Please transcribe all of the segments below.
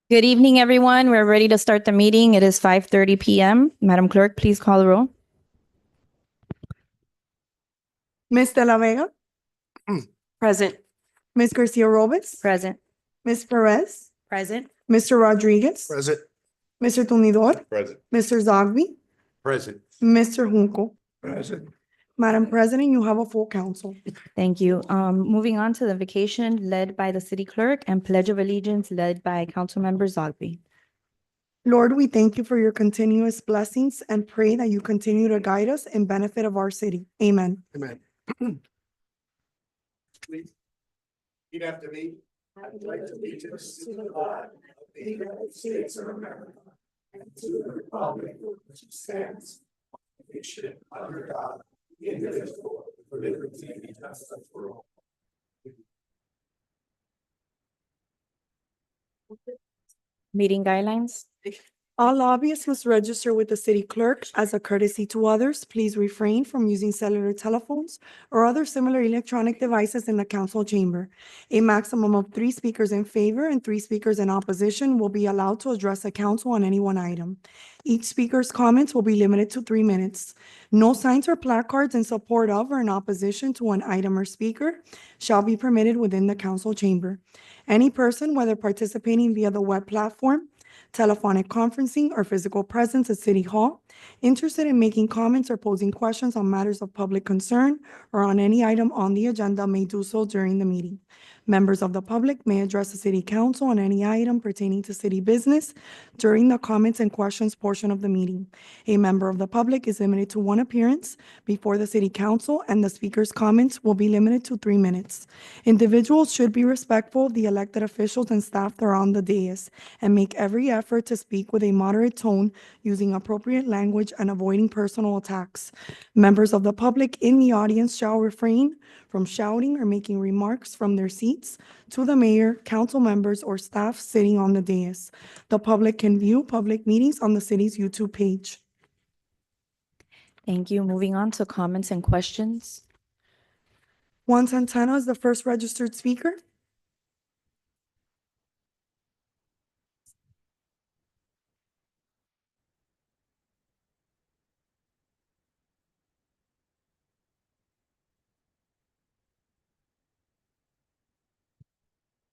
Good evening, everyone. We're ready to start the meeting. It is 5:30 p.m. Madam Clerk, please call the roll. Ms. De La Vega, Present. Ms. Garcia Robles, Present. Ms. Perez, Present. Mr. Rodriguez, Present. Mr. Tumidor, Present. Mr. Zogby, Present. Mr. Junco. Present. Madam President, you have a full council. Thank you. Moving on to the vacation led by the city clerk and pledge of allegiance led by Councilmember Zogby. Lord, we thank you for your continuous blessings and pray that you continue to guide us in benefit of our city. Amen. Amen. Please, repeat after me. I pledge allegiance to the flag of the United States of America and to the republic which stands one nation under God, indivisible, with liberty and justice for all. Meeting guidelines. All lobbyists must register with the city clerk. As a courtesy to others, please refrain from using cellular telephones or other similar electronic devices in the council chamber. A maximum of 3 speakers in favor and 3 speakers in opposition will be allowed to address the council on any one item. Each speaker's comments will be limited to 3 minutes. No signs or placards in support of or in opposition to an item or speaker shall be permitted within the council chamber. Any person, whether participating via the web platform, telephonic conferencing, or physical presence at City Hall, interested in making comments or posing questions on matters of public concern or on any item on the agenda may do so during the meeting. Members of the public may address the City Council on any item pertaining to city business during the comments and questions portion of the meeting. A member of the public is limited to 1 appearance before the City Council, and the speaker's comments will be limited to 3 minutes. Individuals should be respectful of the elected officials and staff that are on the dais and make every effort to speak with a moderate tone, using appropriate language and avoiding personal attacks. Members of the public in the audience shall refrain from shouting or making remarks from their seats to the mayor, council members, or staff sitting on the dais. The public can view public meetings on the city's YouTube page. Thank you. Moving on to comments and questions. Juan Santana is the first registered speaker.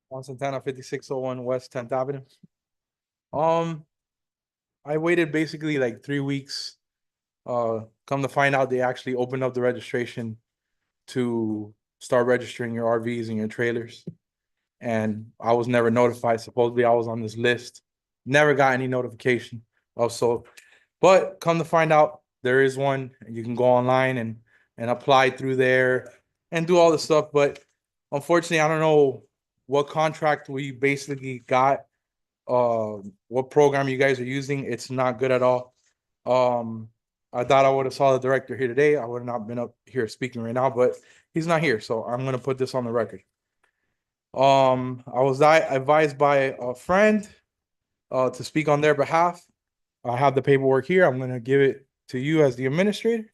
Juan Santana, 5601 West 10th Avenue. I waited basically like 3 weeks. Come to find out, they actually opened up the registration to start registering your RVs and your trailers. And I was never notified. Supposedly I was on this list. Never got any notification also. But come to find out, there is one. You can go online and apply through there and do all the stuff. But unfortunately, I don't know what contract we basically got, what program you guys are using. It's not good at all. I thought I would have saw the director here today. I would have not been up here speaking right now, but he's not here, so I'm gonna put this on the record. I was advised by a friend to speak on their behalf. I have the paperwork here. I'm gonna give it to you as the administrator.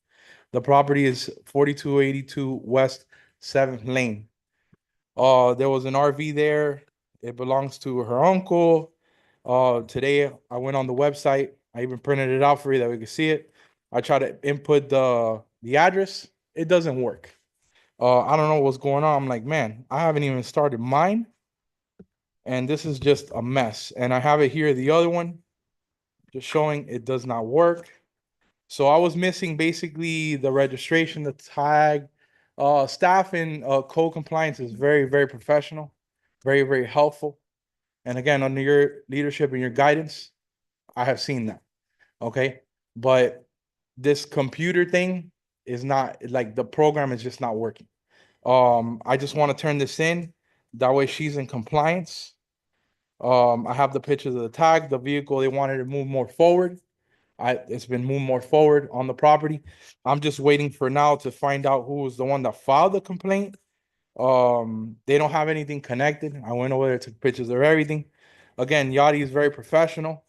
The property is 4282 West 7th Lane. There was an RV there. It belongs to her uncle. Today I went on the website. I even printed it out for you that we could see it. I tried to input the address. It doesn't work. I don't know what's going on. I'm like, man, I haven't even started mine. And this is just a mess. And I have it here, the other one, just showing it does not work. So I was missing basically the registration, the tag. Staff in code compliance is very, very professional, very, very helpful. And again, under your leadership and your guidance, I have seen that. Okay. But this computer thing is not, like, the program is just not working. I just want to turn this in. That way she's in compliance. I have the pictures of the tag, the vehicle. They wanted to move more forward. It's been moved more forward on the property. I'm just waiting for now to find out who was the one that filed the complaint. They don't have anything connected. I went over there, took pictures of everything. Again, Yachty is very professional.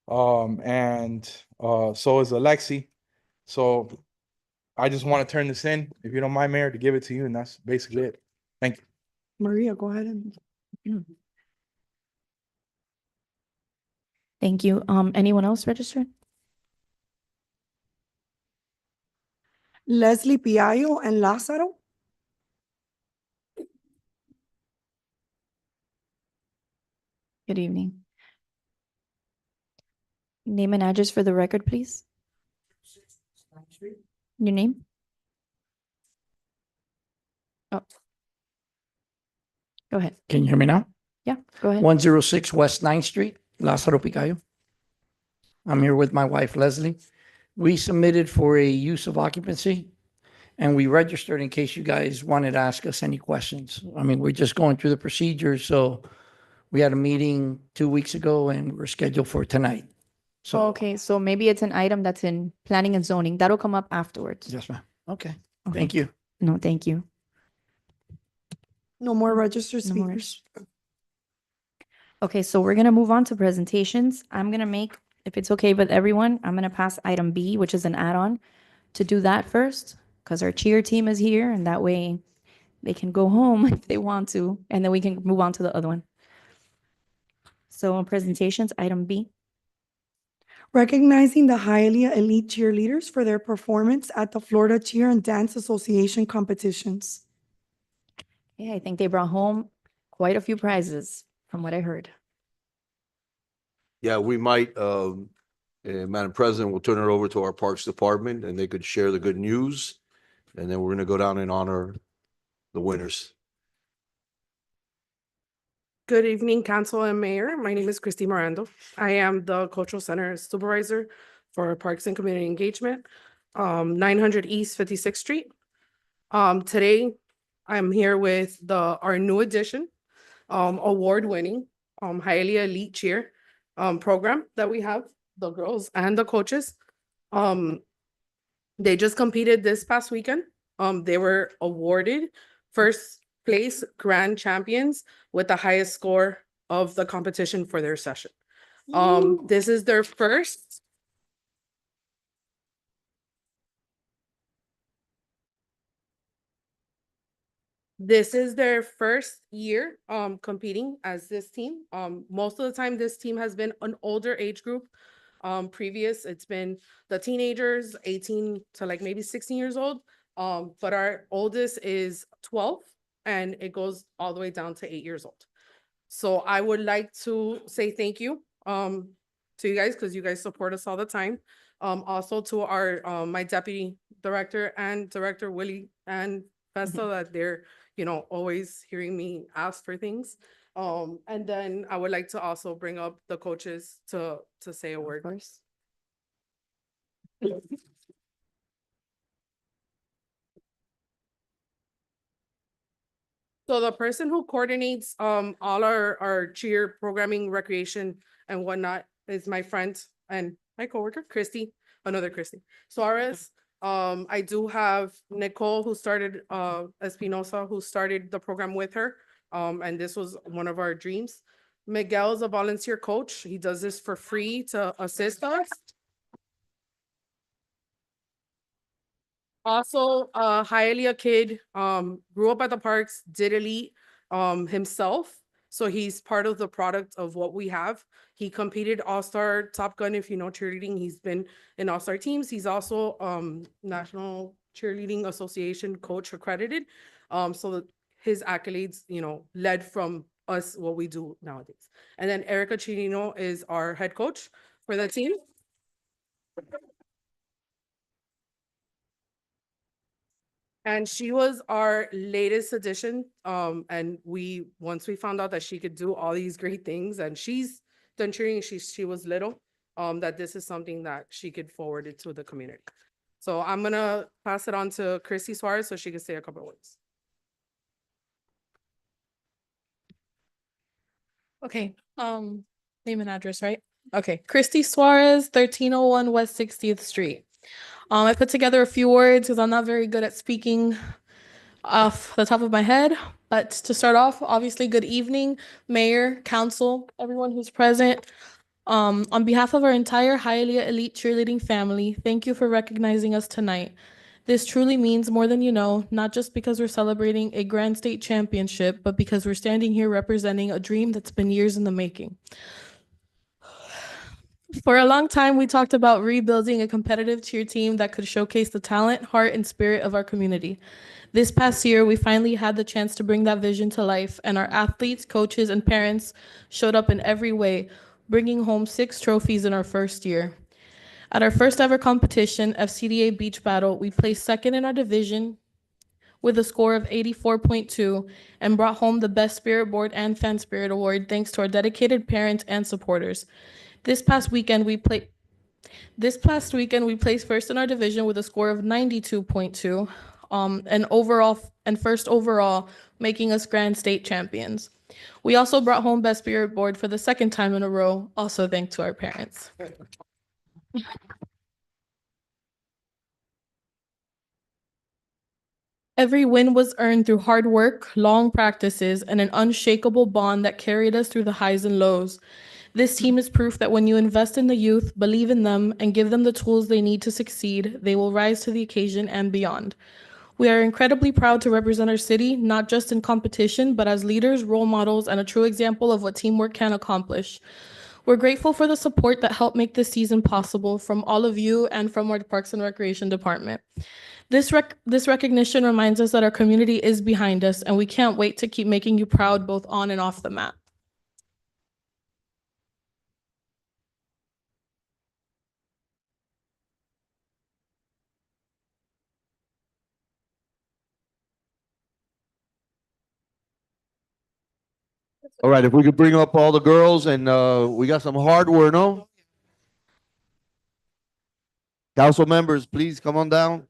And so is Alexi. So I just want to turn this in, if you don't mind, Mayor, to give it to you, and that's basically it. Thank you. Maria, go ahead and. Thank you. Anyone else registered? Leslie Piallo and Lázaro. Good evening. Name and address for the record, please. Your name? Oh. Go ahead. Can you hear me now? Yeah, go ahead. 106 West 9th Street, Lázaro Picayo. I'm here with my wife Leslie. We submitted for a use of occupancy and we registered in case you guys wanted to ask us any questions. I mean, we're just going through the procedures. So we had a meeting 2 weeks ago and we're scheduled for tonight. So, Okay, so maybe it's an item that's in planning and zoning. That'll come up afterwards. yes, ma'am. Okay. Okay. Thank you. No, thank you. No more registered No more speakers. Okay, so we're gonna move on to presentations. I'm gonna make, if it's okay with everyone, I'm gonna pass item B, which is an add-on, to do that first, because our cheer team is here, and that way they can go home if they want to, and then we can move on to the other one. So on presentations, item B. Recognizing the Hialeah elite cheerleaders for their performance at the Florida Cheer and Dance Association competitions. Yeah, I think they brought home quite a few prizes, from what I heard. Yeah, we might, Madam President, we'll turn it over to our Parks Department and they could share the good news. And then we're gonna go down and honor the winners. Good evening, Council and Mayor. My name is Christy Miranda. I am the Cultural Center Supervisor for Parks and Community Engagement, 900 East 56th Street. Today, I'm here with our new addition, award-winning Hialeah Elite Cheer program that we have, the girls and the coaches. They just competed this past weekend. They were awarded first place grand champions with the highest score of the competition for their session. This is their first year competing as this team. Most of the time this team has been an older age group. Previous it's been the teenagers 18 to like maybe 16 years old. But our oldest is 12 and it goes all the way down to 8 years old. So I would like to say thank you to you guys because you guys support us all the time. Also to our my deputy director and director Willie and Festa that they're always hearing me ask for things. And then I would like to also bring up the coaches to say a word. First. So the person who coordinates all our cheer programming, recreation and whatnot is my friend and my coworker, Christy, another Christy Suarez. I do have Nicole who started Espinosa, who started the program with her. And this was one of our dreams. Miguel is a volunteer coach. He does this for free to assist us. Also, Hialeah kid, grew up at the parks, did elite himself. So he's part of the product of what we have. He competed All-Star Top Gun, if you know cheerleading. He's been in All-Star teams. He's also National Cheerleading Association coach accredited. So his accolades, led from us what we do nowadays. And then Erica Chirino is our head coach for the team. And she was our latest addition. And once we found out that she could do all these great things and she's done cheering, she was little, that this is something that she could forward it to the community. So I'm gonna pass it on to Christy Suarez so she can say a couple of words. Okay, name and address, right? Okay, Christy Suarez, 1301 West 60th Street. I put together a few words because I'm not very good at speaking off the top of my head. But to start off, obviously, good evening, Mayor, Council, everyone who's present. On behalf of our entire Hialeah Elite Cheerleading family, thank you for recognizing us tonight. This truly means more than you know, not just because we're celebrating a grand state championship, but because we're standing here representing a dream that's been years in the making. For a long time, we talked about rebuilding a competitive cheer team that could showcase the talent, heart, and spirit of our community. This past year, we finally had the chance to bring that vision to life, and our athletes, coaches, and parents showed up in every way, bringing home 6 trophies in our first year. At our first ever competition, FCDA Beach Battle, we placed second in our division with a score of 84.2 and brought home the Best Spirit Board and Fan Spirit Award thanks to our dedicated parents and supporters. This past weekend, we placed first in our division with a score of 92.2, and first overall, making us grand state champions. We also brought home Best Spirit Board for the second time in a row, also thanks to our parents. Every win was earned through hard work, long practices, and an unshakable bond that carried us through the highs and lows. This team is proof that when you invest in the youth, believe in them, and give them the tools they need to succeed, they will rise to the occasion and beyond. We are incredibly proud to represent our city, not just in competition, but as leaders, role models, and a true example of what teamwork can accomplish. We're grateful for the support that helped make this season possible from all of you and from our Parks and Recreation Department. This recognition reminds us that our community is behind us, and we can't wait to keep making you proud both on and off the mat. All right, if we could bring up all the girls and we got some hardware, no? Council members, please come on down.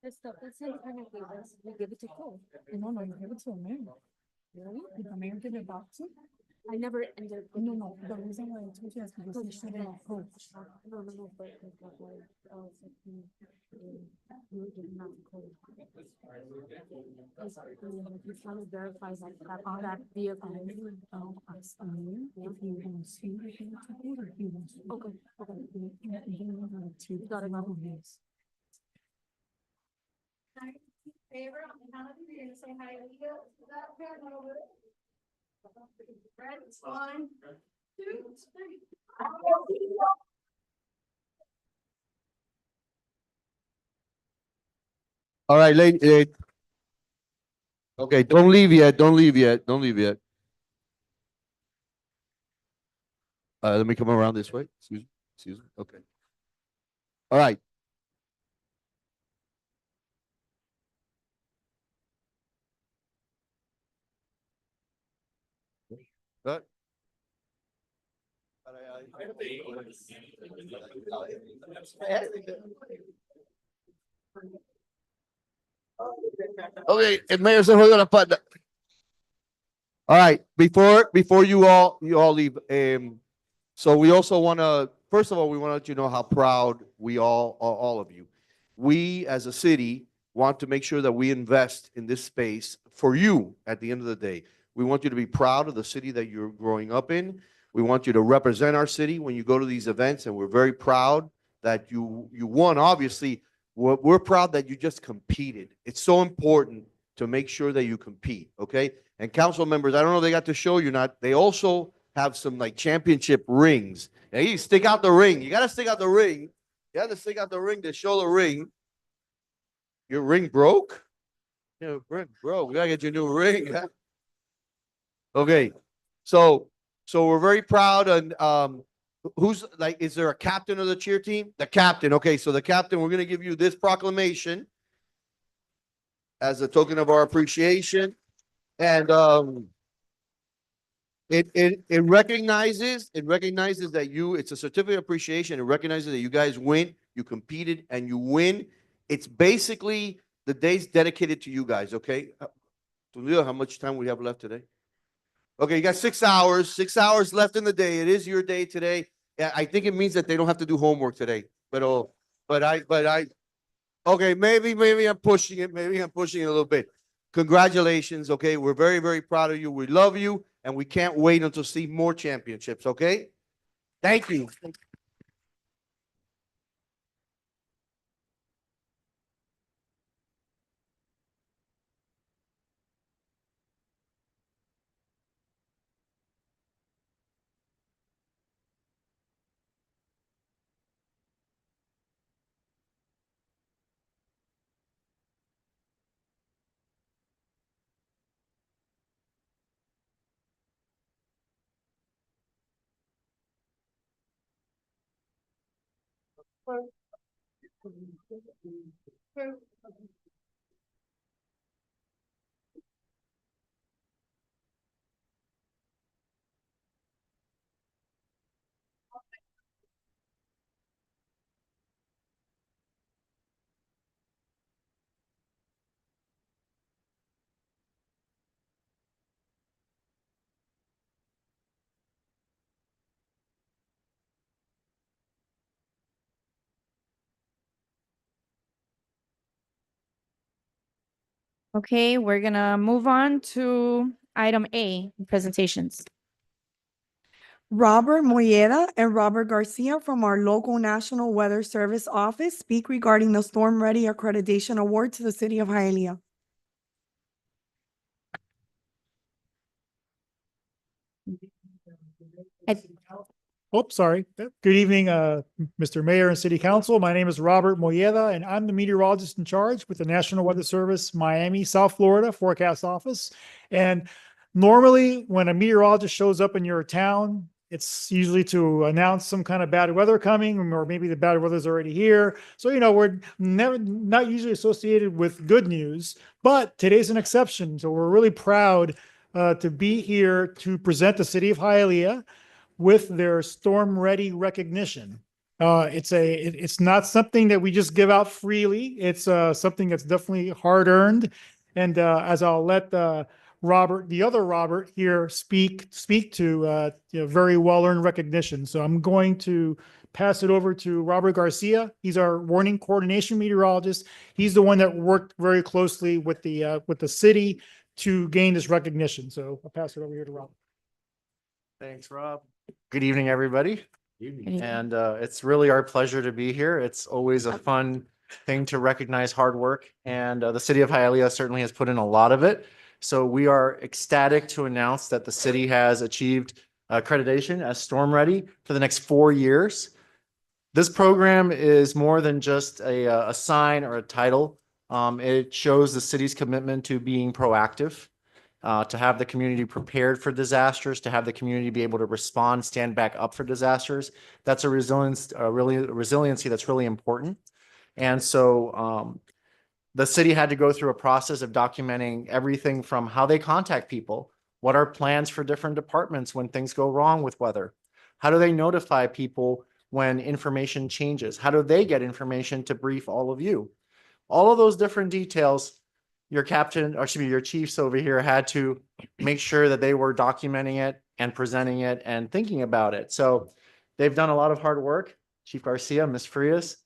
It's alternatives. We give it to Cole. No, no, you give it to a mayor. Really? Did the mayor give it back to? I never ended up. No, no, the reason why I told you is because you should have approached. No, but you were giving out the code. You trying to verify that all that vehicle. I'll ask the mayor if he wants to, if he wants to, or if he wants to. Okay, okay. You got it. Favor on the count of three and say hi, Leah. Friends, 1, 2, 3. All right, lady. Okay, don't leave yet. Don't leave yet. Don't leave yet. Let me come around this way. Excuse me. Excuse me. Okay. All right. Good. Okay, el mayor se jodió la espalda. All right, before you all leave, so we also want to, first of all, we want to let you know how proud we all of you. We as a city want to make sure that we invest in this space for you at the end of the day. We want you to be proud of the city that you're growing up in. We want you to represent our city when you go to these events, and we're very proud that you won. Obviously, we're proud that you just competed. It's so important to make sure that you compete, okay? And council members, I don't know if they got to show you or not, they also have some like championship rings. Now you stick out the ring. You got to stick out the ring. You have to stick out the ring to show the ring. Your ring broke? Your ring broke. We got to get you a new ring. Huh? Okay. So we're very proud. And who's like, is there a captain of the cheer team? The captain. Okay. So the captain, we're going to give you this proclamation as a token of our appreciation. And it recognizes that it's a certificate of appreciation. It recognizes that you guys win, you competed, and you win. It's basically the day's dedicated to you guys, okay? How much time we have left today? Okay, you got 6 hours, 6 hours left in the day. It is your day today. I think it means that they don't have to do homework today, but I, okay, maybe I'm pushing it, maybe I'm pushing it a little bit. Congratulations, okay? We're very, very proud of you. We love you, and we can't wait until see more championships, okay? Thank you. Okay, we're gonna move on to item A, presentations. Robert Moyeda and Robert Garcia from our local National Weather Service office speak regarding the Storm Ready Accreditation Award to the city of Hialeah. Oh, sorry. Good evening, Mr. Mayor and City Council. My name is Robert Moyeda, and I'm the meteorologist in charge with the National Weather Service Miami, South Florida Forecast Office. And normally, when a meteorologist shows up in your town, it's usually to announce some kind of bad weather coming, or maybe the bad weather's already here. So, we're not usually associated with good news, but today's an exception. So we're really proud to be here to present the city of Hialeah with their Storm Ready recognition. It's not something that we just give out freely. It's something that's definitely hard earned. And as I'll let Robert, the other Robert here, speak to very well earned recognition. So I'm going to pass it over to Robert Garcia. He's our warning coordination meteorologist. He's the one that worked very closely with the city to gain this recognition. So I'll pass it over here to Robert. Thanks, Rob. Good evening, everybody. evening. And it's really our pleasure to be here. It's always a fun thing to recognize hard work, and the city of Hialeah certainly has put in a lot of it. So we are ecstatic to announce that the city has achieved accreditation as Storm Ready for the next 4 years. This program is more than just a sign or a title. It shows the city's commitment to being proactive, to have the community prepared for disasters, to have the community be able to respond, stand back up for disasters. That's a resiliency that's really important. And so the city had to go through a process of documenting everything from how they contact people, what are plans for different departments when things go wrong with weather, how do they notify people when information changes, how do they get information to brief all of you. All of those different details, your chiefs over here had to make sure that they were documenting it and presenting it and thinking about it. So they've done a lot of hard work. Chief Garcia, Ms. Frias,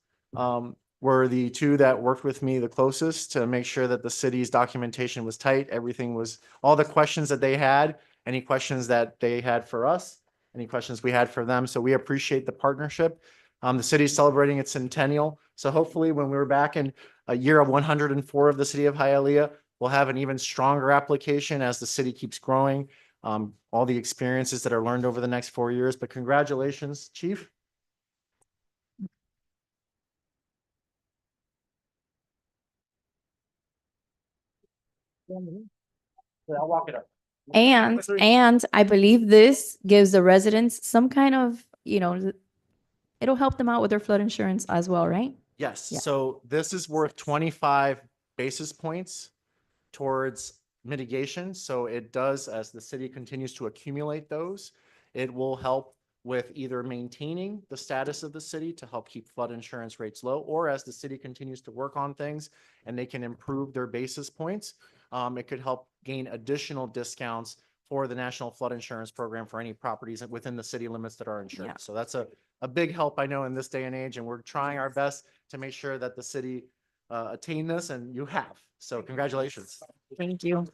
were the two that worked with me the closest to make sure that the city's documentation was tight. Everything was, all the questions that they had, any questions that they had for us, any questions we had for them. So we appreciate the partnership. The city's celebrating its centennial. So hopefully when we're back in a year of 104 of the city of Hialeah, we'll have an even stronger application as the city keeps growing. All the experiences that are learned over the next 4 years, but congratulations, Chief. I'll walk it up. And I believe this gives the residents some kind of, it'll help them out with their flood insurance as well, right? Yes, Yeah. so this is worth 25 basis points towards mitigation. So it does, as the city continues to accumulate those, it will help with either maintaining the status of the city to help keep flood insurance rates low, or as the city continues to work on things and they can improve their basis points, it could help gain additional discounts for the National Flood Insurance Program for any properties within the city limits that are insured. So that's a big help, I know, in this day and age, and we're trying our best to make sure that the city attain this, and you have. So congratulations. Thank you.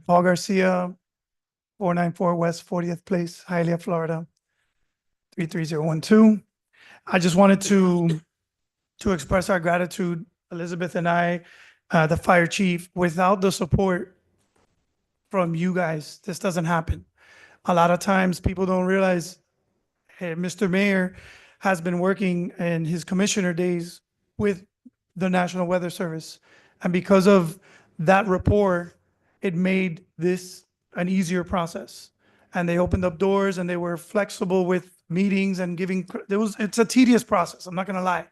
Paul Garcia, 494 West 40th Place, Hialeah, Florida, 33012. I just wanted to express our gratitude, Elizabeth and I, the fire chief. Without the support from you guys, this doesn't happen. A lot of times people don't realize, hey, Mr. Mayor has been working in his commissioner days with the National Weather Service. And because of that rapport, it made this an easier process. And they opened up doors and they were flexible with meetings and it's a tedious process, I'm not gonna lie.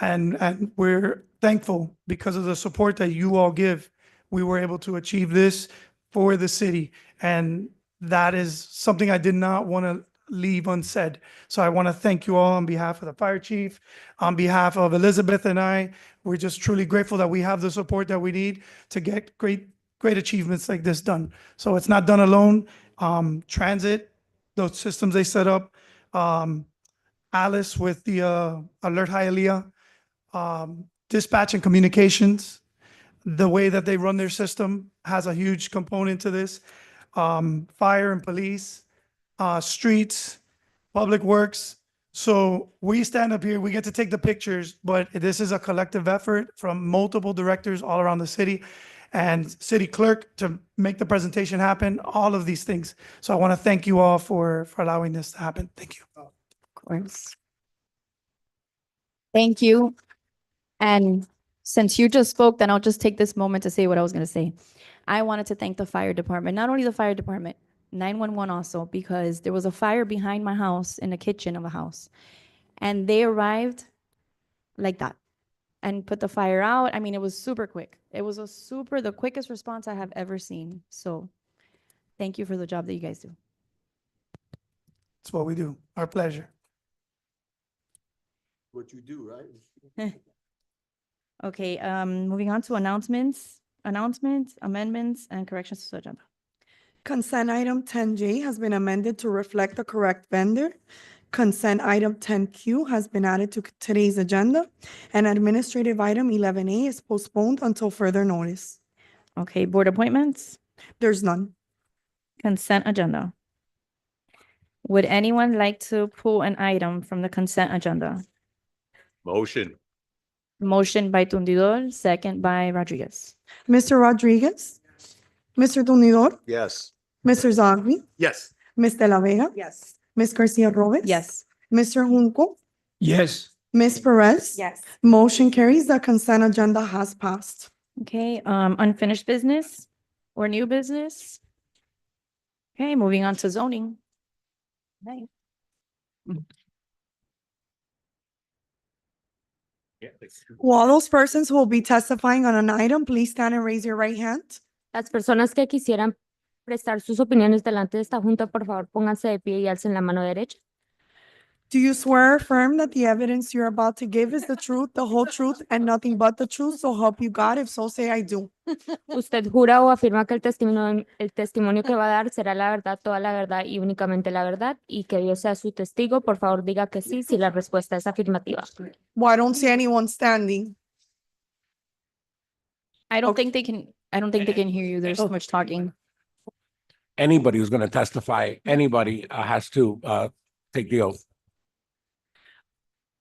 And we're thankful because of the support that you all give, we were able to achieve this for the city. And that is something I did not want to leave unsaid. So I want to thank you all on behalf of the fire chief, on behalf of Elizabeth and I. We're just truly grateful that we have the support that we need to get great achievements like this done. So it's not done alone. Transit, those systems they set up, Alice with the Alert Hialeah, dispatch and communications, the way that they run their system has a huge component to this. Fire and police, streets, public works. So we stand up here, we get to take the pictures, but this is a collective effort from multiple directors all around the city and city clerk to make the presentation happen, all of these things. So I want to thank you all for allowing this to happen. Thank you. Of course. Thank you. And since you just spoke, then I'll just take this moment to say what I was going to say. I wanted to thank the fire department, not only the fire department, 911 also, because there was a fire behind my house in the kitchen of a house. And they arrived like that and put the fire out. I mean, it was super quick. It was the quickest response I have ever seen. So thank you for the job that you guys do. That's what we do. Our pleasure. What you do, right? Okay, moving on to announcements, amendments, and corrections to the agenda. Consent item 10J has been amended to reflect the correct vendor. Consent item 10Q has been added to today's agenda, and administrative item 11A is postponed until further notice. Okay, board appointments, There's none. consent agenda. Would anyone like to pull an item from the consent agenda? Motion. Motion by Tundidor, second by Rodriguez. Mr. Rodriguez? Mr. Tumidor? Yes. Mr. Zogby? Yes. Ms. De La Vega? Yes. Ms. Garcia Robes? Yes. Mr. Junco? Yes. Ms. Perez? Yes. Motion carries. The consent agenda has passed. Okay, unfinished business or new business? Okay, moving on to zoning. Right. Will all those persons who will be testifying on an item, please stand and raise your right hand. Las personas que quisieran prestar sus opiniones delante de esta junta, por favor, pónganse de pie y alcen la mano derecha. Do you swear or affirm that the evidence you're about to give is the truth, the whole truth, and nothing but the truth? So help you God. If so, say I do. ¿Usted jura o afirma que el testimonio que va a dar será la verdad, toda la verdad y únicamente la verdad, y que Dios sea su testigo? Por favor, diga que sí si la respuesta es afirmativa. Well, I don't see anyone standing. I don't think they can hear you. There's so much talking. Anybody who's going to testify, anybody has to take the oath.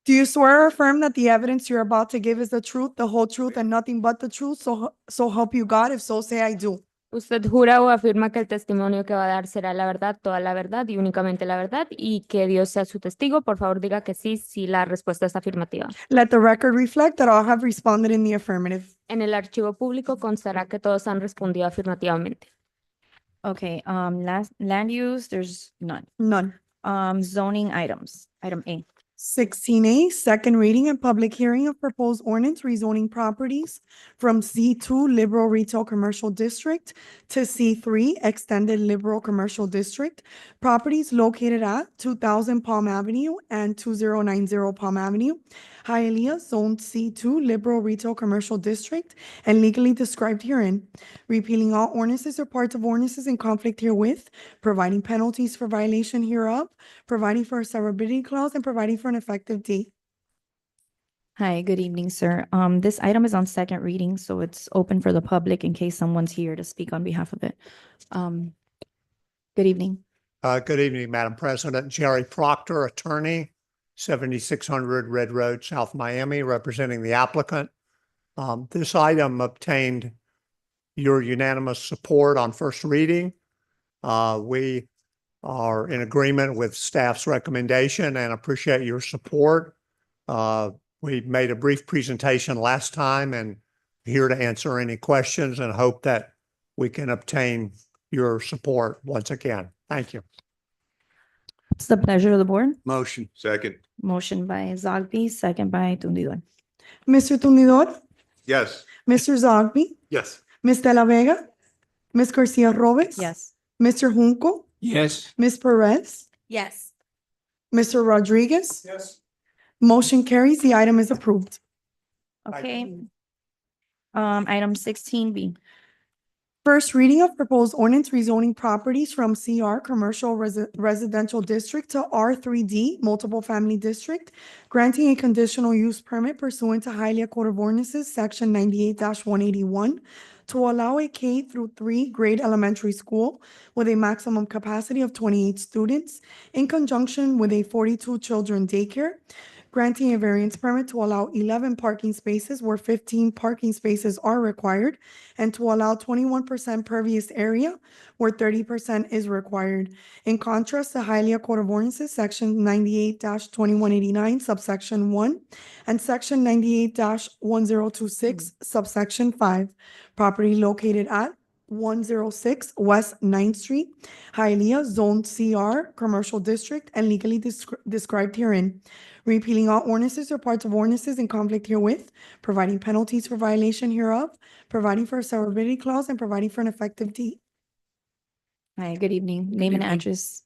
Do you swear or affirm that the evidence you're about to give is the truth, the whole truth, and nothing but the truth? So help you God. If so, say I do. ¿Usted jura o afirma que el testimonio que va a dar será la verdad, toda la verdad y únicamente la verdad, y que Dios sea su testigo? Por favor, diga que sí si la respuesta es afirmativa. Let the record reflect that all have responded in the affirmative. En el archivo público constará que todos han respondido afirmativamente. Okay, land use, there's none. None. Zoning items, item A. 16A, second reading and public hearing of proposed ordinance rezoning properties from C2 Liberal Retail Commercial District to C3 Extended Liberal Commercial District. Properties located at 2000 Palm Avenue and 2090 Palm Avenue, Hialeah, Zone C2 Liberal Retail Commercial District, and legally described herein. Repealing all ordinances or parts of ordinances in conflict herewith, providing penalties for violation hereof, providing for a severability clause, and providing for an effective date. Hi, good evening, sir. This item is on second reading, so it's open for the public in case someone's here to speak on behalf of it. Good evening. Good evening, Madam President. Jerry Proctor, attorney, 7600 Red Road, South Miami, representing the applicant. This item obtained your unanimous support on first reading. We are in agreement with staff's recommendation and appreciate your support. We made a brief presentation last time and here to answer any questions and hope that we can obtain your support once again. Thank you. It's the pleasure of the board. Motion. Second. Motion by Zogby, second by Tundidor. Mr. Tumidor? Yes. Mr. Zogby? Yes. Ms. De La Vega? Ms. Garcia Robes? Yes. Mr. Junco? Yes. Ms. Perez? Yes. Mr. Rodriguez? Yes. Motion carries. The item is approved. Okay. Item 16B. First reading of proposed ordinance rezoning properties from CR Commercial Residential District to R3D Multiple Family District, granting a conditional use permit pursuant to Hialeah Code of Ordinances, Section 98-181, to allow a K through 3 grade elementary school with a maximum capacity of 28 students in conjunction with a 42 children daycare, granting a variance permit to allow 11 parking spaces where 15 parking spaces are required, and to allow 21% pervious area where 30% is required. In contrast to Hialeah Code of Ordinances, Section 98-2189, subsection 1, and Section 98-1026, subsection 5. Property located at 106 West 9th Street, Hialeah, Zone CR, Commercial District, and legally described herein. Repealing all ordinances or parts of ordinances in conflict herewith, providing penalties for violation hereof, providing for a severability clause, and providing for an effective date. Hi, good evening. Name and evening. address.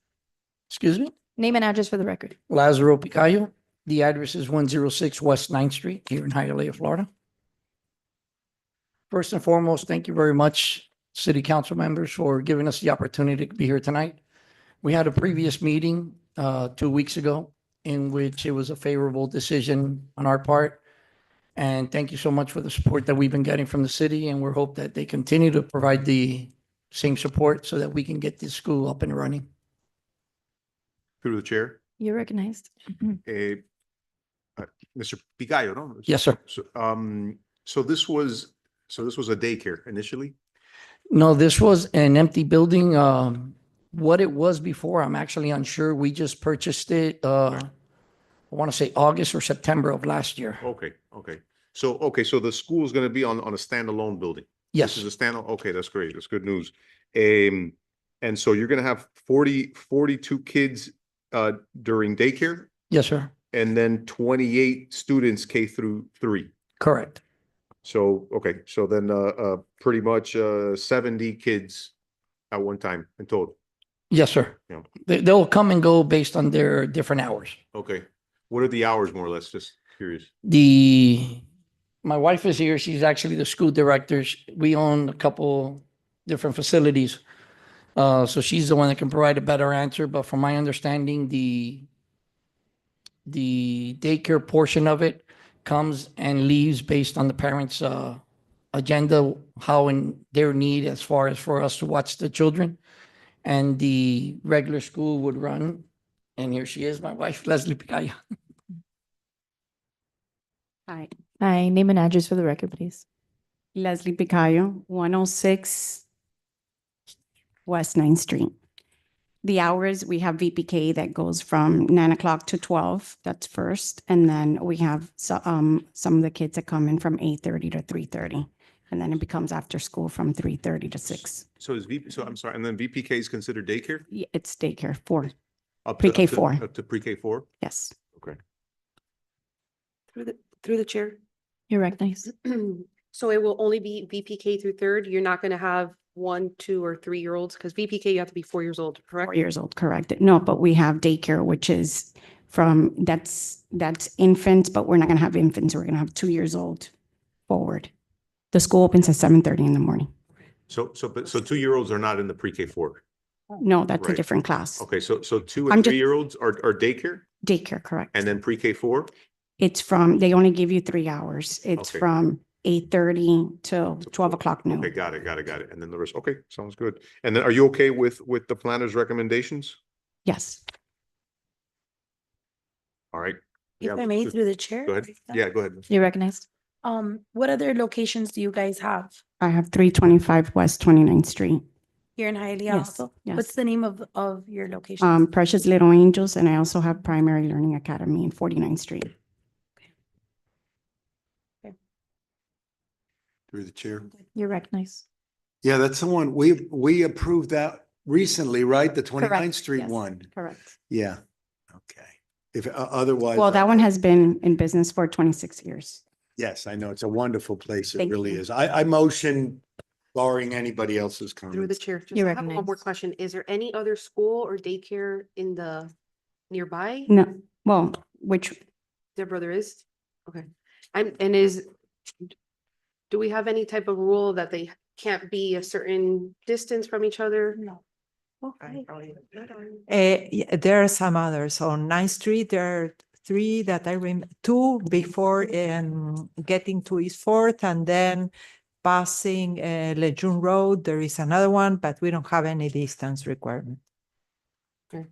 Excuse me? Name and address for the record. Lazaro Picayo. The address is 106 West 9th Street here in Hialeah, Florida. First and foremost, thank you very much, city council members, for giving us the opportunity to be here tonight. We had a previous meeting 2 weeks ago in which it was a favorable decision on our part. And thank you so much for the support that we've been getting from the city, and we hope that they continue to provide the same support so that we can get this school up and running. Through the chair, You're recognized. Mr. Picayo, no? Yes, sir. So this was a daycare initially? No, this was an empty building. What it was before, I'm actually unsure. We just purchased it, I want to say August or September of last year. Okay. So the school is gonna be on a standalone building? Yes, This is a standalone, okay, that's great, that's good news. And so you're gonna have 42 kids during daycare, yes, sir. and then 28 students K through 3. Correct. So, okay, so then pretty much 70 kids at one time in total. Yes, sir. Yeah. They'll come and go based on their different hours. Okay, what are the hours more or less? Just curious. My wife is here. She's actually the school director. We own a couple different facilities. So she's the one that can provide a better answer, but from my understanding, the daycare portion of it comes and leaves based on the parents' agenda, how in their need as far as for us to watch the children. And the regular school would run, and here she is, my wife, Leslie Picaya. Hi, Hi, name and address for the record, please. Leslie Picayo, 106 West 9th Street. The hours, we have VPK that goes from 9 o'clock to 12, that's first. And then we have some of the kids that come in from 8:30 to 3:30. And then it becomes after school from 3:30 to 6. So I'm sorry, and then VPK is considered daycare? Yeah, it's daycare, 4, Up to- Pre-K up to- 4. Up to pre-K 4? Yes. Okay. Through the chair. You're recognized. So it will only be VPK through 3rd. You're not going to have 1, 2, or 3-year-olds because VPK, you have to be 4 years old, correct? 4 years old, correct. No, but we have daycare, which is that's infants, but we're not gonna have infants. We're gonna have 2 years old forward. The school opens at 7:30 in the morning. So 2-year-olds are not in the pre-K 4? No, that's a Right. different class. Okay, so 2 I'm and just- 3-year-olds are daycare? Daycare, correct. And then pre-K 4? It's they only give you 3 hours. It's Okay. from 8:30 till 12 o'clock noon. Okay, got it. And then the rest, okay, sounds good. And then are you okay with the planner's recommendations? Yes. All right. If Yeah, I may, just- through the chair. Go ahead. Yeah, go ahead. You're recognized. What other locations do you guys have I have 325 West 29th Street. here in Hialeah Yes, also? yes. What's the name of your location? Precious Little Angels, and I also have Primary Learning Academy in 49th Street. Through the chair. You're recognized. Yeah, that's the one. We approved that recently, right? The 29th Street yes. one. Correct. Yeah. Okay. If otherwise. Well, that one has been in business for 26 years. Yes, I know. It's a wonderful place. It Thank really you. is. I motion barring anybody else's Through the comments. chair. Just You're I have one more recognized. question. Is there any other school or daycare in the nearby? No, well, which, Their brother is? Okay. Do we have any type of rule that they can't be a certain distance from each other? no. Okay. There are some others. On 9th Street, there are 3 that I remember, 2 before getting to East Fourth, and then passing Lejeune Road, there is another one, but we don't have any distance requirement. So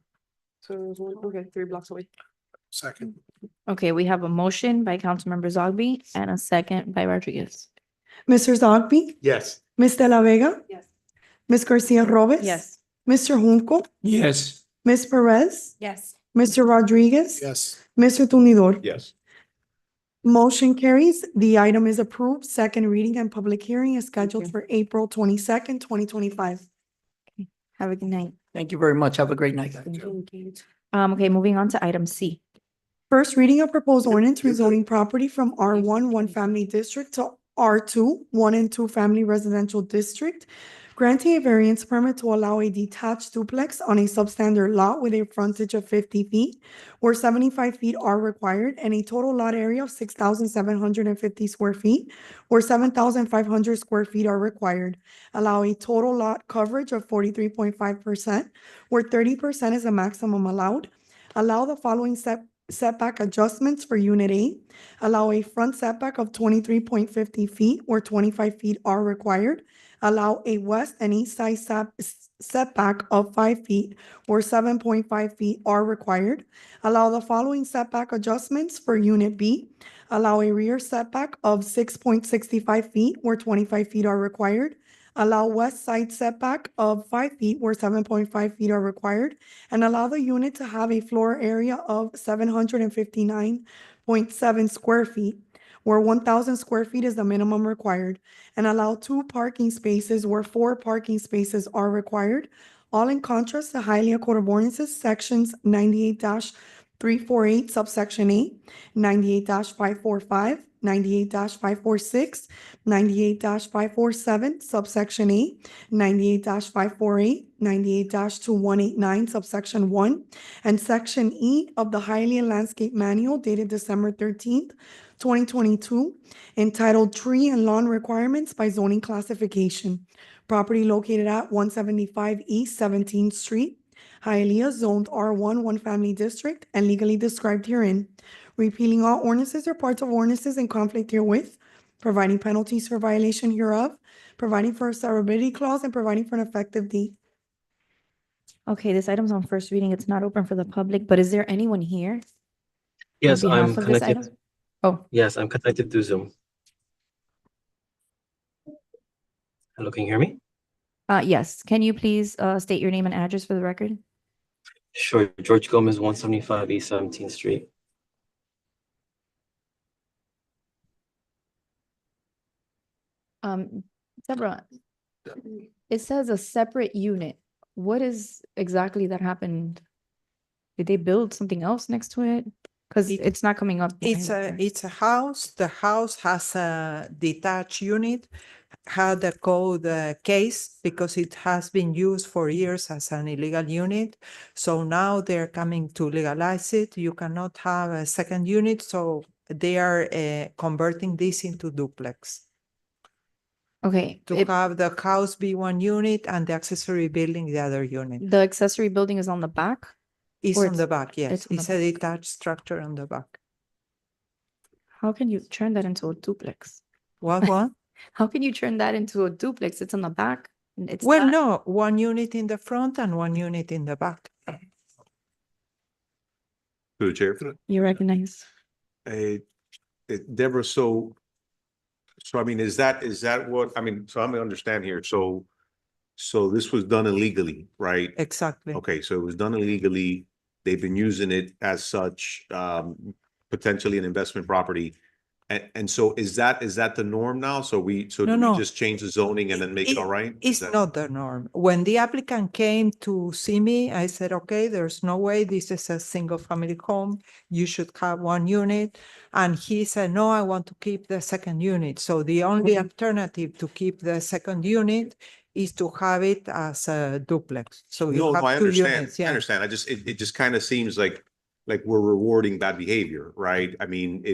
there's one, okay, 3 blocks away. Second. Okay, we have a motion by Councilmember Zogby and a second by Rodriguez. Mr. Zogby, Yes. Ms. De La Vega, Yes. Ms. Garcia Robes. Yes. Mr. Junco, Yes. Ms. Perez, Yes. Mr. Rodriguez. Yes. Mr. Tumidor. Yes. Motion carries. The item is approved. Second reading and public hearing is scheduled you. for April 22nd, 2025. Have a good night. Thank you very much. have a great night, guys. Okay, moving on to item C. First reading of proposed ordinance rezoning property from R1 one family district to R2 1 and 2 family residential district, granting a variance permit to allow a detached duplex on a substandard lot with a frontage of 50 feet, where 75 feet are required, and a total lot area of 6,750 square feet, where 7,500 square feet are required. Allow a total lot coverage of 43.5%, where 30% is the maximum allowed. Allow the following setback adjustments for Unit A. Allow a front setback of 23.50 feet where 25 feet are required. Allow a west and east side setback of 5 feet where 7.5 feet are required. Allow the following setback adjustments for Unit B. Allow a rear setback of 6.65 feet where 25 feet are required. Allow west side setback of 5 feet where 7.5 feet are required. And allow the unit to have a floor area of 759.7 square feet, where 1,000 square feet is the minimum required. And allow 2 parking spaces where 4 parking spaces are required. All in contrast to Hialeah Code of Ordinances, sections 98-348 subsection 8, 98-545, 98-546, 98-547 subsection 8, 98-548, 98-2189 subsection 1, and section E of the Hialeah Landscape Manual dated December 13th, 2022, entitled Tree and Lawn Requirements by Zoning Classification. Property located at 175 East 17th Street, Hialeah, zoned R1 One Family District, and legally described herein. Repealing all ordinances or parts of ordinances in conflict herewith, providing penalties for violation hereof, providing for a severability clause, and providing for an effective date. Okay, this item's on first reading. It's not open for the public, but is there anyone here? Yes, on I'm behalf of this connected. item? Oh, Yes, I'm connected to Zoom. Hello, can you hear me? yes. Can you please state your name and address for the record? Sure. George Gomez, 175 East 17th Street. Deborah, it says a separate unit. What is exactly that happened? Did they build something else next to it? Because it's not coming up. It's a house. The house has a detached unit, had a code case because it has been used for years as an illegal unit. So now they're coming to legalize it. You cannot have a second unit, so they are converting this into duplex. Okay. To have the house be one unit and the accessory building the other unit. The accessory building is on the back? It's Or on the back, yes. on the It's a detached structure on the back. How can you turn that into a duplex? What? How can you turn that into a duplex? It's on the back. And it's Well, not- no, one unit in the front and one unit in the back. Through the chair. You recognize? Deborah, so I mean, is that what, I mean, so I'm gonna understand here. So this was done illegally, right? Exactly. Okay, so it was done illegally. They've been using it as such, potentially an investment property. And so is that the norm now? So do we No. just change the zoning and then make it all right? It's not the norm. When the applicant came to see me, I said, okay, there's no way this is a single family home. You should have one unit. And he said, no, I want to keep the second unit. So the only alternative to keep the second unit is to have it as a duplex. So you No, have I two understand. units. I Yeah. understand. It just kind of seems like we're rewarding bad behavior, right? I mean,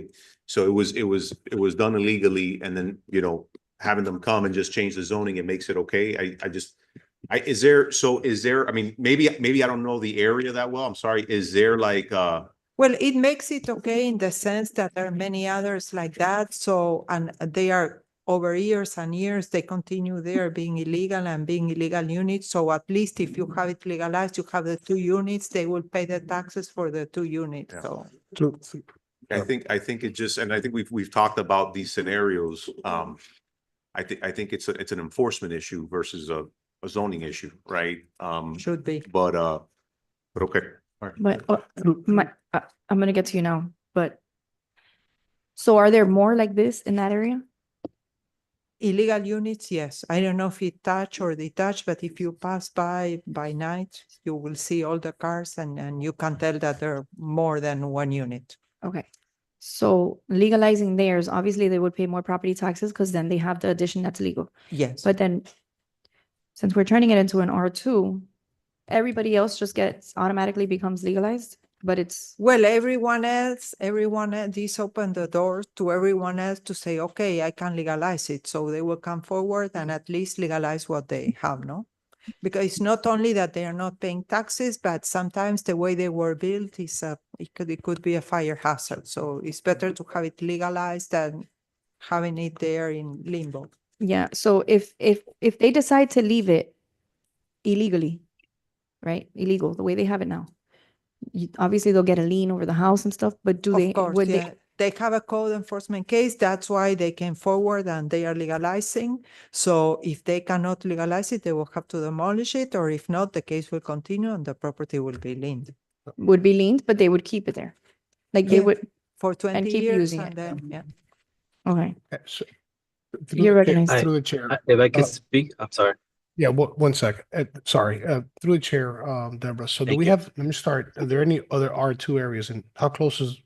so it was done illegally and then, having them come and just change the zoning, it makes it okay. Is there, I mean, maybe I don't know the area that well. I'm sorry. Is there Well, it makes it okay in the sense that there are many others like that. So, and they are over years and years, they continue there being illegal and being illegal units. So at least if you have it legalized, you have the two units, they will pay the taxes for the two units. So. I think it just, and I think we've talked about these scenarios. I think it's an enforcement issue versus a zoning issue, right? Should be. But okay. All right. But I'm gonna get to you now, but so are there more like this in that area? Illegal units, yes. I don't know if it touch or detached, but if you pass by night, you will see all the cars and you can tell that there are more than one unit. Okay. So legalizing theirs, obviously they would pay more property taxes because then they have the addition that's legal. Yes. But then since we're turning it into an R2, everybody else just automatically becomes legalized, but it's. Well, everyone else, this opened the door to everyone else to say, okay, I can legalize it. So they will come forward and at least legalize what they have, no? Because it's not only that they are not paying taxes, but sometimes the way they were built is it could be a fire hazard. So it's better to have it legalized than having it there in limbo. Yeah, so if they decide to leave it illegally, right? Illegal, the way they have it now. Obviously they'll get a lien over the house and stuff, but Of course, yeah. They have a code enforcement case. That's why they came forward and they are legalizing. So if they cannot legalize it, they will have to demolish it, or if not, the case will continue and the property will be liened. would be liened, but they would keep it there. Like they Yeah, would, for and 20 keep years using and it. then, yeah. Okay. Through You're the chair- recognized. Through the chair. If I could Uh, speak, I'm sorry. Yeah, one second. Sorry, through the chair, Deborah. So do Thank we you. have, let me start. Are there any other R2 areas and how close is,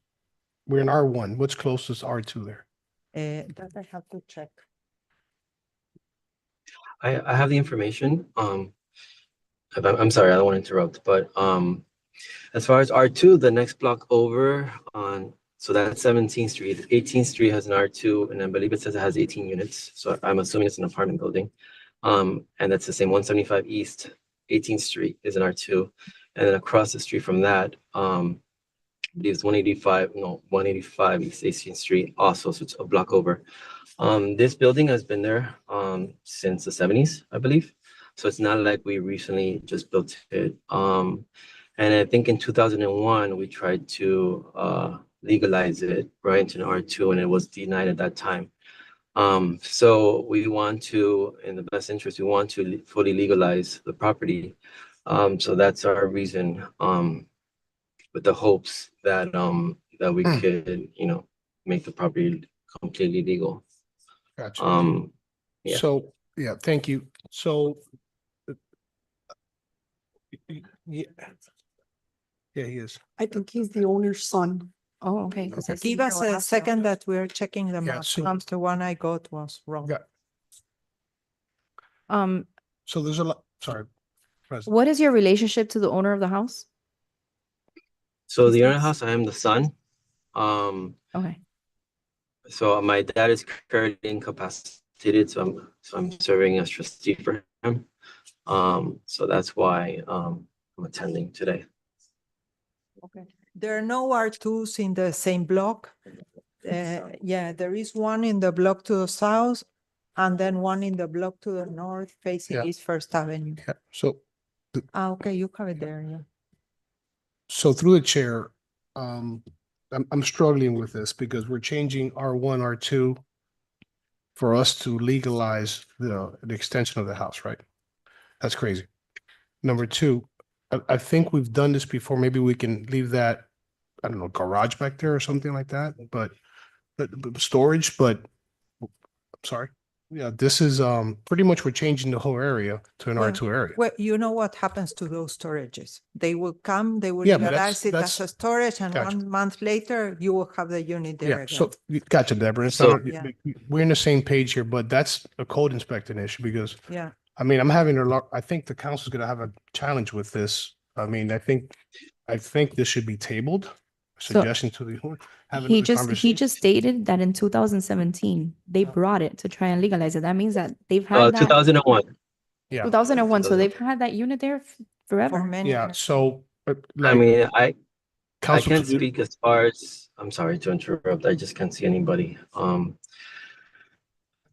we're in R1. What's closest R2 there? That I have to check. I have the information. I'm sorry, I don't want to interrupt, but as far as R2, the next block over on, so that's 17th Street. 18th Street has an R2, and I believe it says it has 18 units. So I'm assuming it's an apartment building. And that's the same 175 East 18th Street is an R2. And then across the street from that, I believe it's 185 East 18th Street also, so it's a block over. This building has been there since the 70s, I believe. So it's not like we recently just built it. And I think in 2001, we tried to legalize it right into an R2, and it was denied at that time. So we want to, in the best interest, we want to fully legalize the property. So that's our reason, with the hopes that that we could, make the property completely legal. Gotcha. Yeah. So, yeah, thank you. So. Yeah. Yeah, he is. I think he's the owner's son. Oh, okay. 'cause I see Give us here a last second that we're checking the Yeah, map. so- The one I got was wrong. Yeah. So there's a lot, sorry. President. What is your relationship to the owner of the house? So the owner of the house, I am the son. Okay. So my dad is currently incapacitated, so I'm serving as trustee for him. So that's why I'm attending today. Okay. There are no R2s in the same block. Yeah, there is one in the block to the south and then one in the block to the north facing Yeah. East First Avenue. Yeah, so, Okay, you have it there, yeah. so through the chair, I'm struggling with this because we're changing R1, R2 for us to legalize the extension of the house, right? That's crazy. Number two, I think we've done this before. Maybe we can leave that, I don't know, garage back there or something like that, but storage, but I'm sorry. Yeah, this is pretty much we're changing the whole area to an Yeah. R2 area. Well, you know what happens to those storages? They will come, they will Yeah, but legalize it as that's- a storage, and gotcha. 1 month later, you will have the unit there Yeah, again. so gotcha, Deborah. It's So- not, Yeah. we're in the same page here, but that's a code inspecting issue because Yeah, I mean, I'm having a lot, I think the council's gonna have a challenge with this. I mean, I think this should be tabled. Suggestion to the, have He another just conversation. stated that in 2017, they brought it to try and legalize it. That means that they've had that 2001. Yeah, 2001, so they've had that unit there for forever. many. yeah, years. so. I like, mean, I Council, can't could you- speak as far as, I'm sorry to interrupt, I just can't see anybody.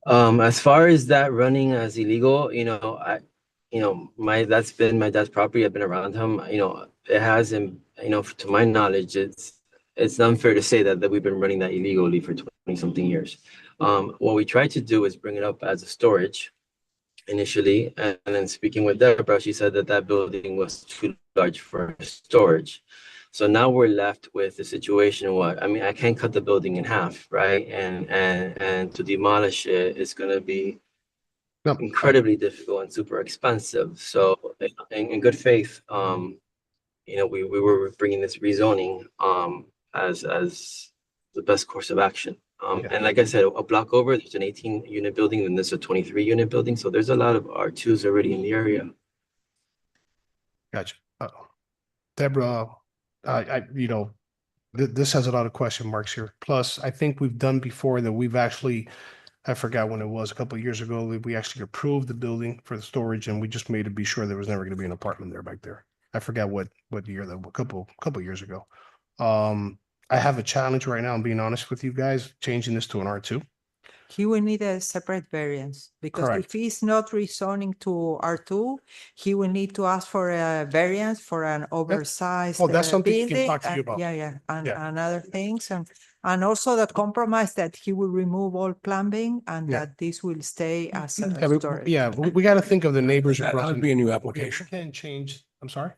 As far as that running as illegal, that's been my dad's property. I've been around him, it hasn't, to my knowledge, it's unfair to say that we've been running that illegally for 20 something years. What we tried to do is bring it up as a storage initially, and then speaking with Deborah, she said that building was too large for storage. So now we're left with the situation I can't cut the building in half, right? And to demolish it is gonna be No, incredibly difficult and super expensive. So in good faith, we were bringing this rezoning as the best course of action. And like I said, a block over, there's an 18 unit building and there's a 23 unit building. So there's a lot of R2s already in the area. Gotcha. Deborah, this has a lot of question marks here. Plus, I think we've done before that we've actually I forgot when it was, a couple of years ago, we actually approved the building for the storage and we just made to be sure there was never gonna be an apartment there back there. I forgot what year that, a couple years ago. I have a challenge right now, I'm being honest with you guys, changing this to an R2. He will need a separate variance because Correct. if he's not rezoning to R2, he will need to ask for a variance for an oversized Oh, that's something he can building. talk to you and- about. Yeah, and Yeah. other things. And also the compromise that he will remove all plumbing and Yeah. that this will stay as Yeah, a storage. we gotta think of the neighbors. That across would the- be a new We application. can change, I'm sorry?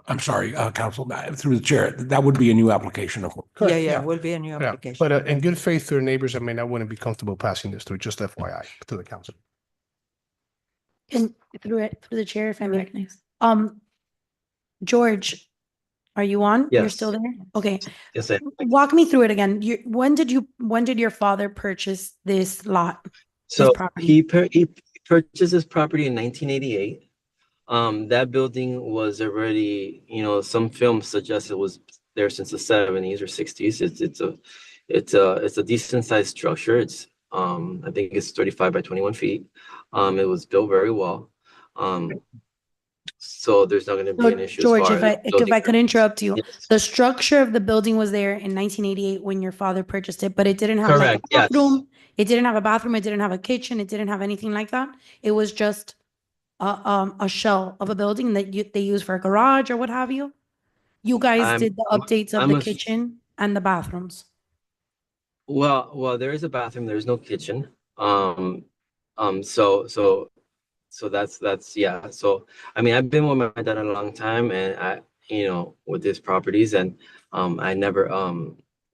I'm sorry, Council, through the chair, that would be a new application of. Yeah, yeah, will be a new Yeah, application. but in good faith to the neighbors, I mean, I wouldn't be comfortable passing this through, just FYI to the council. And through the chair, if I may. George, are you on? You're Yes. still there? Okay. Yes, I. Walk me through it again. When did your father purchase this lot? So property. he purchased this property in 1988. That building was already, some films suggest it was there since the 70s or 60s. It's a decent sized structure. It's I think it's 35 by 21 feet. It was built very well. So there's not going to be an issue. as George, far if as I building could interrupt you, Yes. the structure of the building was there in 1988 when your father purchased it, but it didn't have like a Correct, yes. bathroom. It didn't have a bathroom. It didn't have a kitchen. It didn't have anything like that. It was just a shell of a building that they use for a garage or what have you. You guys I'm- did the updates of I'm the a- kitchen and the bathrooms. Well, there is a bathroom. There's no kitchen. So that's yeah. So I mean, I've been with my dad a long time, and with these properties, and I never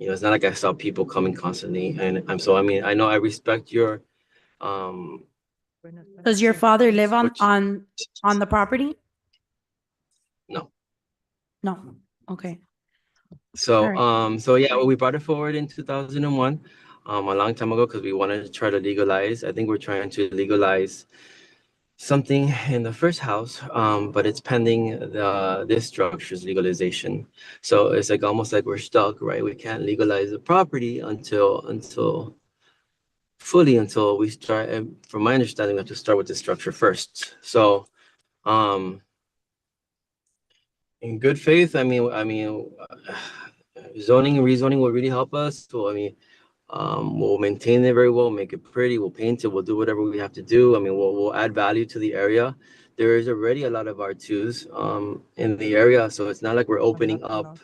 it's not like I saw people coming constantly, and I mean, I know I respect your Does your father live on the property? No. No. Okay. So, Alright. so yeah, we brought it forward in 2001, a long time ago, because we wanted to try to legalize. I think we're trying to legalize something in the first house, but it's pending this structure's legalization. So it's like almost like we're stuck, right? We can't legalize the property until we start. And from my understanding, we have to start with the structure first. So, in good faith, zoning and rezoning will really help us. So we'll maintain it very well, make it pretty, we'll paint it, we'll do whatever we have to do. We'll add value to the area. There is already a lot of R2s in the area, so it's not like we're opening up.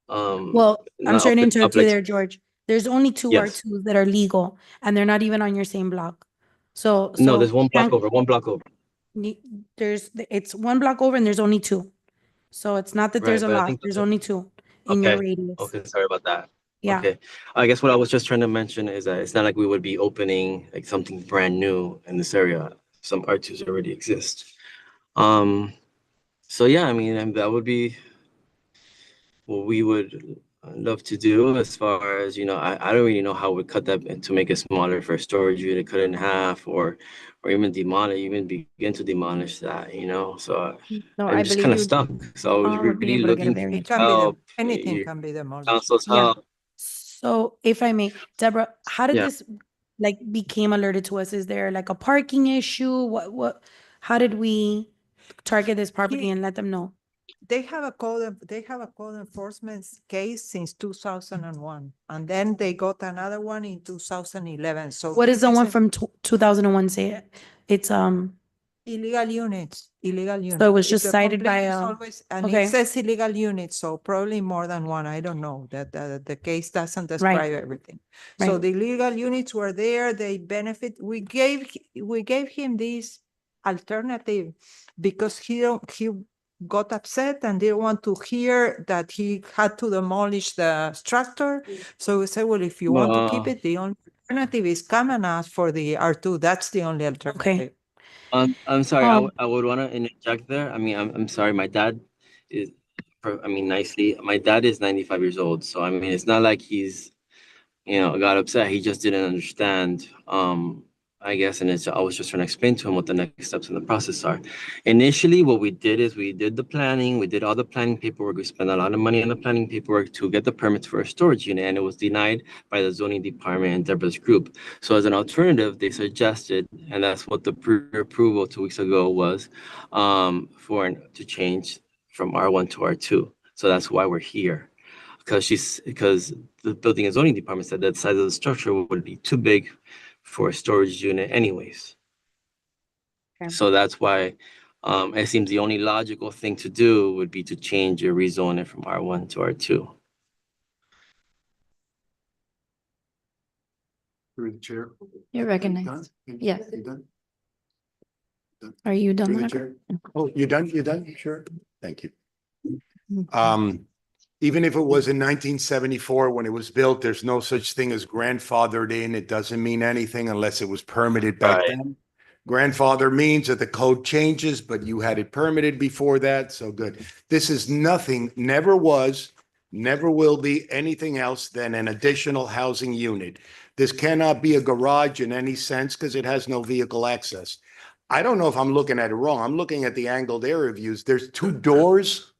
Well, I'm not sorry to opening interrupt up you like- there, George. There's only two Yes. R2s that are legal, and they're not even on your same block. So No, there's one block can't- over, one block over. It's one block over and there's only two. So it's not that there's Right, a but I lot, think there's that's- only two in your Okay, radius. okay, sorry about that. Yeah. Okay, I guess what I was just trying to mention is that it's not like we would be opening like something brand new in this area. Some R2s already exist. So yeah, and that would be what we would love to do as far as, I don't really know how we cut that to make it smaller for storage unit, cut it in half or even begin to demolish that, so No, I'm I just believe kind of you stuck. So I was would be really able to get a looking variance. for help. Anything your can be demolished. council's Yeah. help. So if I may, Deborah, how did Yeah. this became alerted to us? Is there like a parking issue? How did we target this property and let them know? They have a code enforcement case since 2001, and then they got another one in 2011. So What this is the one a- from 2001 say? It's Illegal units, illegal units. So it was If just the cited by complaint is a- always- And okay. it says illegal units, so probably more than one. I don't know, that the case doesn't describe everything. So Right. the illegal units were there, they benefit. We gave him this alternative because he got upset and didn't want to hear that he had to demolish the structure. So we said, well, if you want to keep Wow. it, the only alternative is come and ask for the R2. That's the only alternative. I'm sorry. Um, I would want to interject there. I'm sorry. My dad is, nicely. My dad is 95 years old, so it's not like he's, got upset. He just didn't understand I guess, and I was just trying to explain to him what the next steps in the process are. Initially, what we did is we did the planning, we did all the planning paperwork, we spent a lot of money on the planning paperwork to get the permits for a storage unit, and it was denied by the zoning department and Deborah's group. So as an alternative, they suggested, and that's what the pre-approval 2 weeks ago was, to change from R1 to R2. So that's why we're here. Because the building and zoning department said that size of the structure would be too big for a storage unit anyways. Okay. So that's why it seems the only logical thing to do would be to change or rezone it from R1 to R2. Through the chair. You're recognized. Done? Yes. You done? Are you done? Through the Monica? chair? Oh, you done? You done? Sure. Thank you. Mhm. Even if it was in 1974 when it was built, there's no such thing as grandfathered in. It doesn't mean anything unless it was permitted back then. Grandfather means that the code changes, but you had it permitted before that, so good. This is nothing, never was, never will be anything else than an additional housing unit. This cannot be a garage in any sense because it has no vehicle access. I don't know if I'm looking at it wrong. I'm looking at the angled area views. There's 2 doors.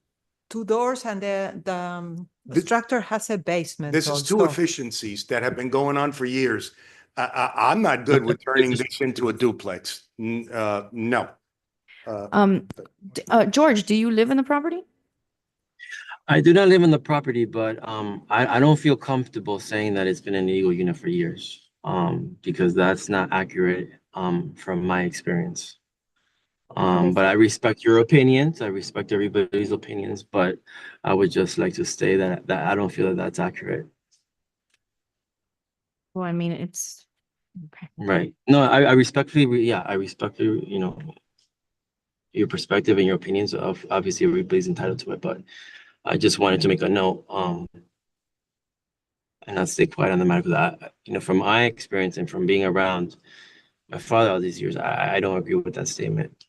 2 doors and the structure has a basement This is 2 also. efficiencies that have been going on for years. I'm not good with turning this into a duplex. No. George, do you live in the property? I do not live in the property, but I don't feel comfortable saying that it's been an illegal unit for years, because that's not accurate from my experience. But I respect your opinions. I respect everybody's opinions, but I would just like to say that I don't feel that that's accurate. Well, I mean, it's okay. Right. No, I respectfully, I respectfully, your perspective and your opinions of, obviously everybody's entitled to it, but I just wanted to make a note, and not stay quiet on the matter, because from my experience and from being around my father all these years, I don't agree with that statement.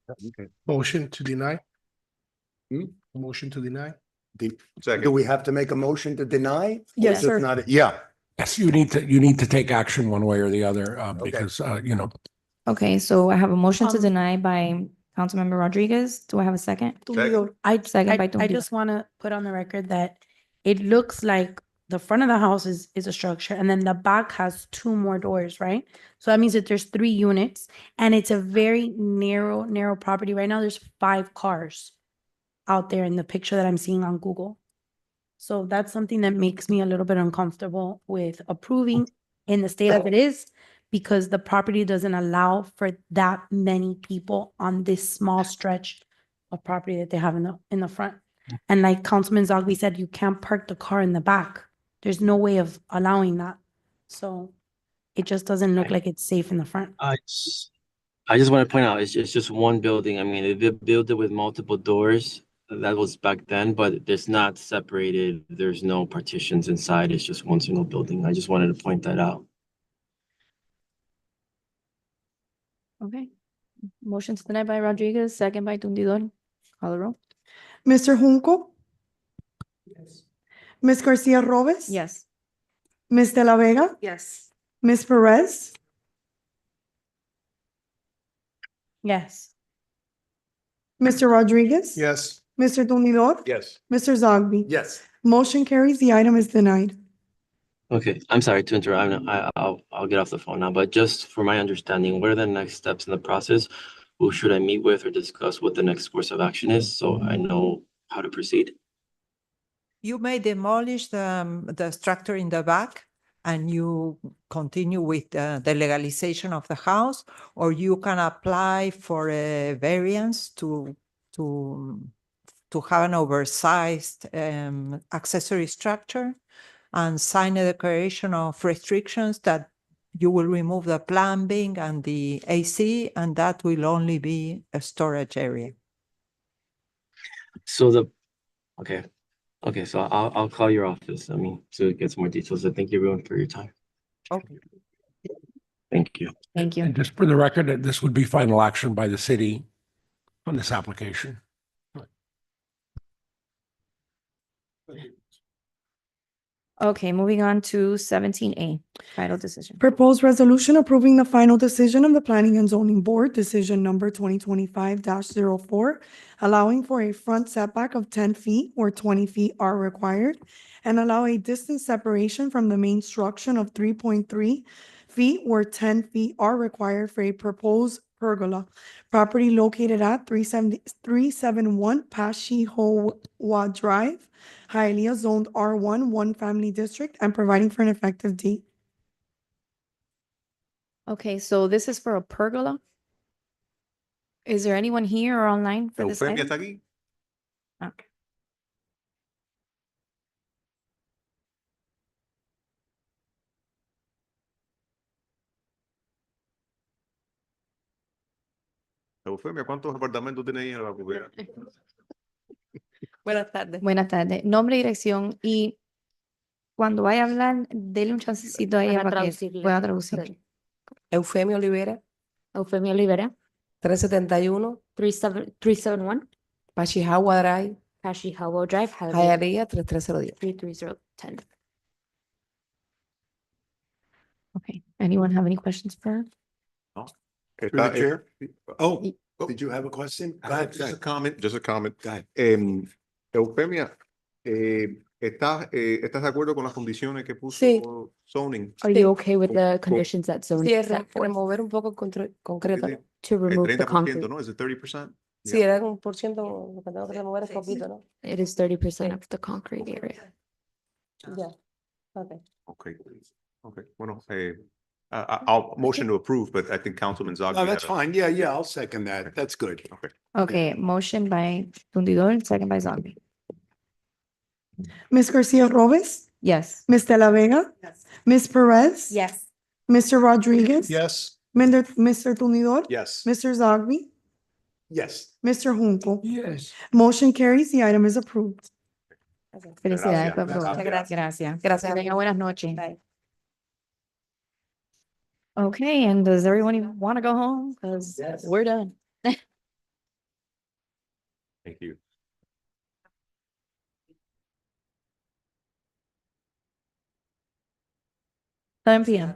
Okay. Motion to deny? Hmm? Motion to deny? Do we have to make a motion to deny? Yes, Or sir. just not- Yeah. Yes, you need to take action one way or the other, because, Okay, so I have a motion to Um, deny by Councilmember Rodriguez. Do I have a second? Tumidor. Second by I Tumidor. just want to put on the record that it looks like the front of the house is a structure and then the back has 2 more doors, right? So that means that there's 3 units and it's a very narrow property. Right now, there's 5 cars out there in the picture that I'm seeing on Google. So that's something that makes me a little bit uncomfortable with approving in the state as it is, because the property doesn't allow for that many people on this small stretch of property that they have in the front. And like Councilman Zogby said, you can't park the car in the back. There's no way of allowing that. So it just doesn't look like it's safe in the front. I just want to point out, it's just one building. I mean, if they built it with multiple doors, that was back then, but it's not separated. There's no partitions inside. It's just one single building. I just wanted to point that out. Okay. Motion to deny by Rodriguez, second by Tundidor. Call the roll. Mr. Junco? Yes. Ms. Garcia Robes? Yes. Ms. De La Vega? Yes. Ms. Perez? Yes. Mr. Rodriguez? Yes. Mr. Tumidor? Yes. Mr. Zogby? Yes. Motion carries. The item is denied. Okay, I'm sorry to interrupt. I'll get off the phone now, but just for my understanding, what are the next steps in the process? Who should I meet with or discuss what the next course of action is, so I know how to proceed? You may demolish the structure in the back and you continue with the legalization of the house, or you can apply for a variance to have an oversized accessory structure and sign a declaration of restrictions that you will remove the plumbing and the AC, and that will only be a storage area. So okay, so I'll call your office, to get some more details. I thank you everyone for your time. Okay. Thank you. Thank you. and just for the record, that this would be final action by the city on this application. Okay, moving on to 17A, final decision. Proposed resolution approving the final decision of the Planning and Zoning Board, decision number 2025-04, allowing for a front setback of 10 feet where 20 feet are required, and allow a distance separation from the main structure of 3.3 feet where 10 feet are required for a proposed pergola. Property located at 371 Pashihowa Drive, Hialeah, zoned R1, one family district, and providing for an effective date. Okay, so this is for a pergola. Is there anyone here or online for this Eufemia item? está aquí. Okay. Eufemia, ¿cuántos apartamentos tiene ahí en la propiedad? Buenas tardes. Buenas tardes. Nombre y dirección. Y cuando vaya a hablar, dele un chancecito a ella Para para que traducirle. pueda traducir. Eufemio Olivera, Eufemia Olivera, 371, 371 Pachihawa Drive, Pashihawa Drive, Hialeah, 33010. 33010. Okay. Anyone have any questions for her? No. Through the chair? Oh, Y- did you have a question? Go ahead, go Just a ahead. comment, just a comment. Go ahead. Eufemia, ¿estás de acuerdo con las condiciones que puso Sí. zoning? Are you okay with the conditions that zone Sí, es set forth remover un poco el concreto, ¿no? to El remove the 30%, concrete? ¿no? ¿Es el 30%? Sí, era un por ciento, lo que tengo que remover es poquito, ¿no? It is 30% of the concrete area. Ya, ok. Okay. Okay, bueno, I'll motion to approve, but I think Councilman Zogby. No, that's had a- fine. Yeah, yeah, I'll second that. That's good. Okay. Okay, motion by Tundidor, second by Zombie. Ms. Garcia Robes? Yes. Ms. De La Vega? Ms. Perez? Yes. Mr. Rodriguez? Yes. Mr. Tumidor? Yes. Mr. Zogby? Yes. Mr. Junco? Yes. Motion carries. The item is approved. Felicidades por Gracias. aprobar. Muchas gracias. Gracias. Gracias. Que tenga buenas noches. Bye. Okay, and does everyone even want to go home? Because we're done. Thank you. Seven PM.